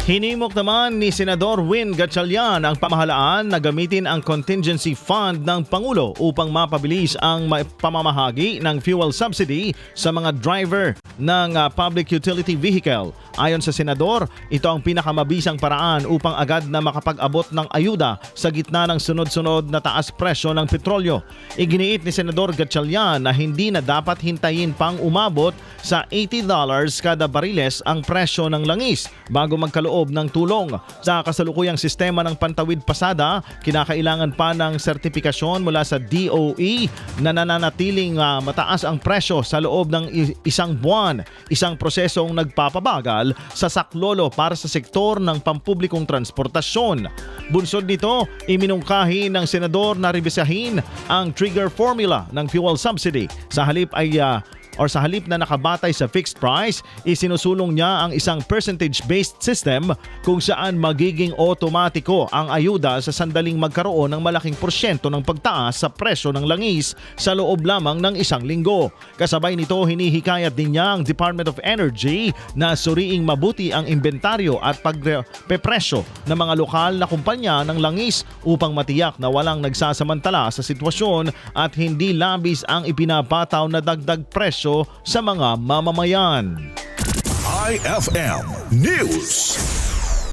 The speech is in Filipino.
Hinimok naman ni Senador Win Gatchalian ang pamahalaan na gamitin ang contingency fund ng Pangulo upang mapabilis ang pamamahagi ng fuel subsidy sa mga driver ng public utility vehicle. Ayon sa Senador, ito ang pinakamabisang paraan upang agad na makapag-abot ng ayuda sa gitna ng sunod-sunod na taas presyo ng petrolyo. Iginiit ni Senador Gatchalian na hindi na dapat hintayin pang umabot sa $80 kada bariles ang presyo ng langis bago magkaloob ng tulong. Sa kasalukuyang sistema ng pantawid pasada, kinakailangan pa ng sertipikasyon mula sa DOE na nananatiling mataas ang presyo sa loob ng isang buwan, isang prosesong nagpapabagal sa saklolo para sa sektor ng pampublikong transportasyon. Bunsod nito, iminungkahi ng senador na rebisahin ang trigger formula ng fuel subsidy. Sa halip na nakabatay sa fixed price, isinusulong niya ang isang percentage-based system kung saan magiging otomatiko ang ayuda sa sandaling magkaroon ng malaking porsyento ng pagtaas sa presyo ng langis sa loob lamang ng isang linggo. Kasabay nito, hinihikayat din niya ang Department of Energy na suriing mabuti ang inventaryo at pagpepresyo ng mga lokal na kumpanya ng langis upang matiyak na walang nagsasamantala sa sitwasyon at hindi labis ang ipinapataw na dagdag presyo sa mga mamamayan. IFM News.